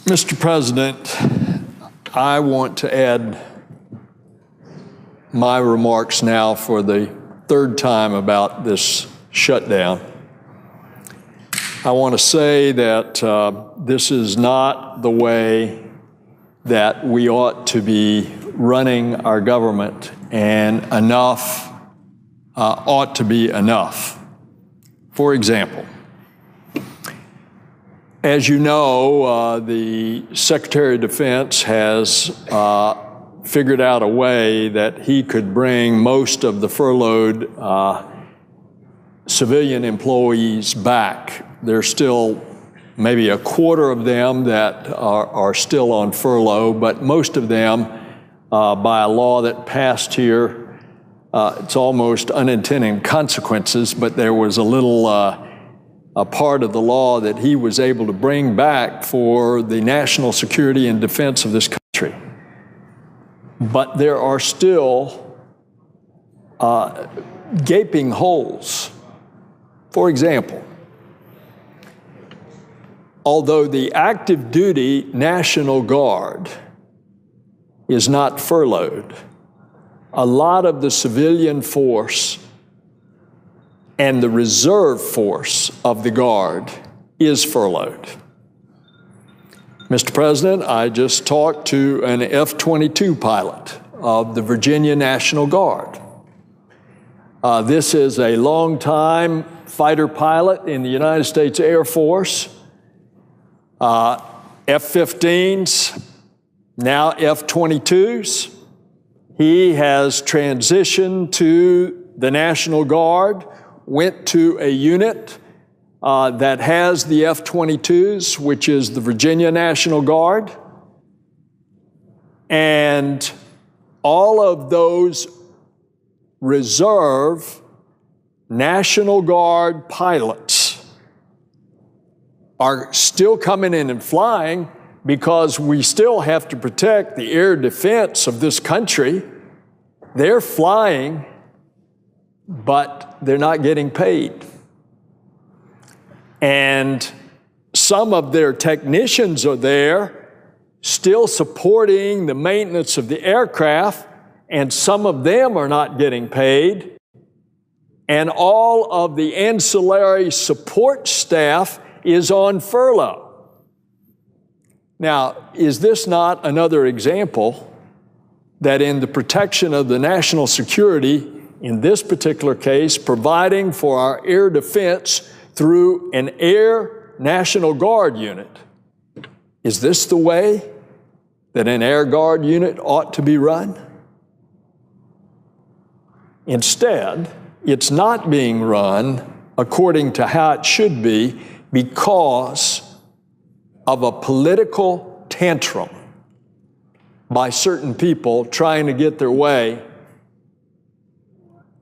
Mr. President, I want to add my remarks now for the third time about this shutdown. I want to say that this is not the way that we ought to be running our government, and enough ought to be enough. For example, as you know, the Secretary of Defense has figured out a way that he could bring most of the furloughed civilian employees back. There's still maybe a quarter of them that are still on furlough, but most of them, by a law that passed here, it's almost unintended consequences, but there was a part of the law that he was able to bring back for the national security and defense of this country. But there are still gaping holes. For example, although the active duty National Guard is not furloughed, a lot of the civilian force and the reserve force of the Guard is furloughed. Mr. President, I just talked to an F-22 pilot of the Virginia National Guard. This is a longtime fighter pilot in the United States Air Force. F-15s, now F-22s. He has transitioned to the National Guard, went to a unit that has the F-22s, which is the Virginia National Guard. And all of those reserve National Guard pilots are still coming in and flying because we still have to protect the air defense of this country. They're flying, but they're not getting paid. And some of their technicians are there still supporting the maintenance of the aircraft, and some of them are not getting paid. And all of the ancillary support staff is on furlough. Now, is this not another example that in the protection of the national security, in this particular case, providing for our air defense through an Air National Guard unit, is this the way that an Air Guard unit ought to be run? Instead, it's not being run according to how it should be because of a political tantrum by certain people trying to get their way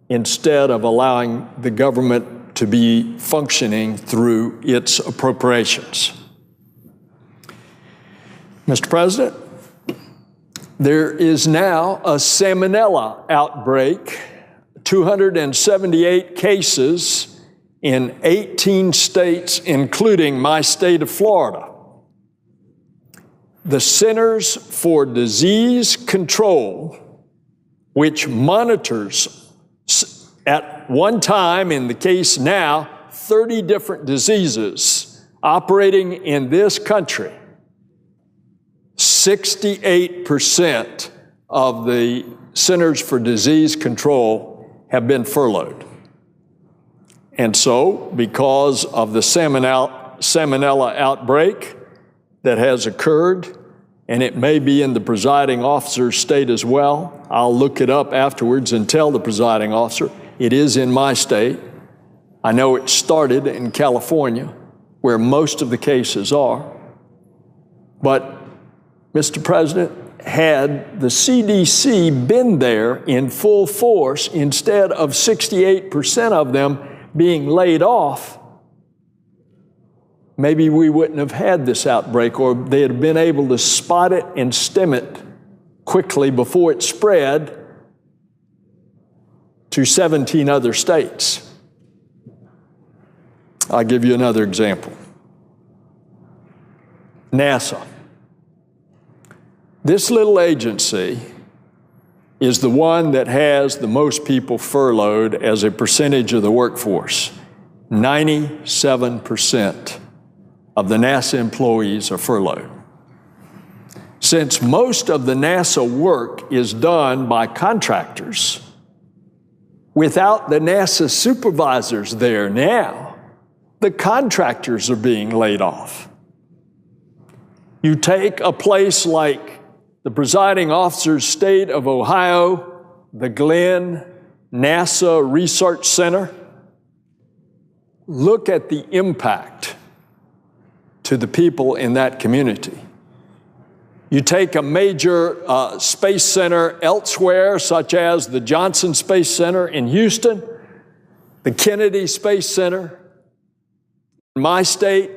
instead of allowing the government to be functioning through its appropriations. Mr. President, there is now a salmonella outbreak, 278 cases in 18 states, including my state of Florida. The Centers for Disease Control, which monitors at one time, in the case now, 30 different diseases operating in this country, 68% of the Centers for Disease Control have been furloughed. And so, because of the salmonella outbreak that has occurred, and it may be in the presiding officer's state as well, I'll look it up afterwards and tell the presiding officer, it is in my state. I know it started in California, where most of the cases are. But, Mr. President, had the CDC been there in full force, instead of 68% of them being laid off, maybe we wouldn't have had this outbreak, or they had been able to spot it and stem it quickly before it spread to 17 other states. I'll give you another example. NASA. This little agency is the one that has the most people furloughed as a percentage of the workforce. 97% of the NASA employees are furloughed. Since most of the NASA work is done by contractors, without the NASA supervisors there now, the contractors are being laid off. You take a place like the presiding officer's state of Ohio, the Glenn NASA Research Center. Look at the impact to the people in that community. You take a major space center elsewhere, such as the Johnson Space Center in Houston, the Kennedy Space Center in my state.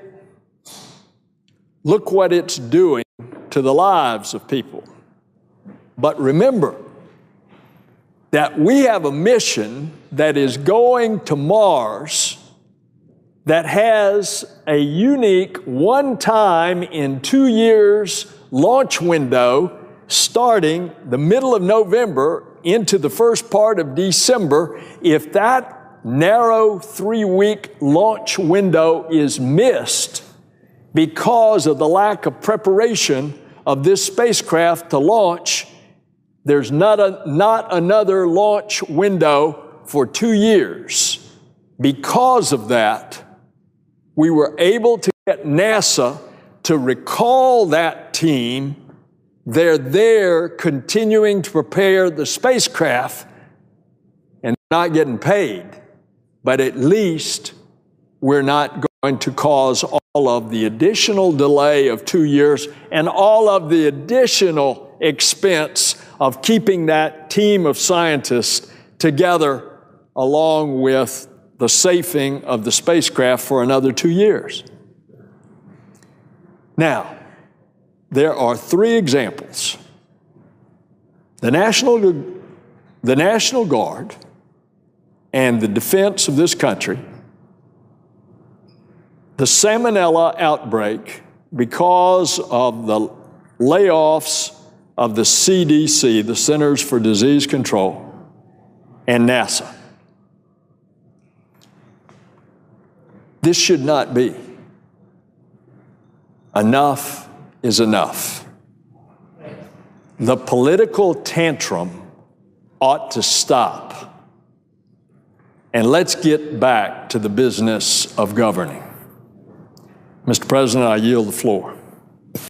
Look what it's doing to the lives of people. But remember that we have a mission that is going to Mars that has a unique one-time in 2 years launch window starting the middle of November into the first part of December. If that narrow 3-week launch window is missed because of the lack of preparation of this spacecraft to launch, there's not another launch window for 2 years. Because of that, we were able to get NASA to recall that team. They're there continuing to prepare the spacecraft and not getting paid, but at least we're not going to cause all of the additional delay of 2 years and all of the additional expense of keeping that team of scientists together along with the safing of the spacecraft for another 2 years. Now, there are 3 examples. The National Guard and the defense of this country, the Salmonella outbreak because of the layoffs of the CDC, the Centers for Disease Control, and NASA. This should not be. Enough is enough. The political tantrum ought to stop. And let's get back to the business of governing. Mr. President, I yield the floor.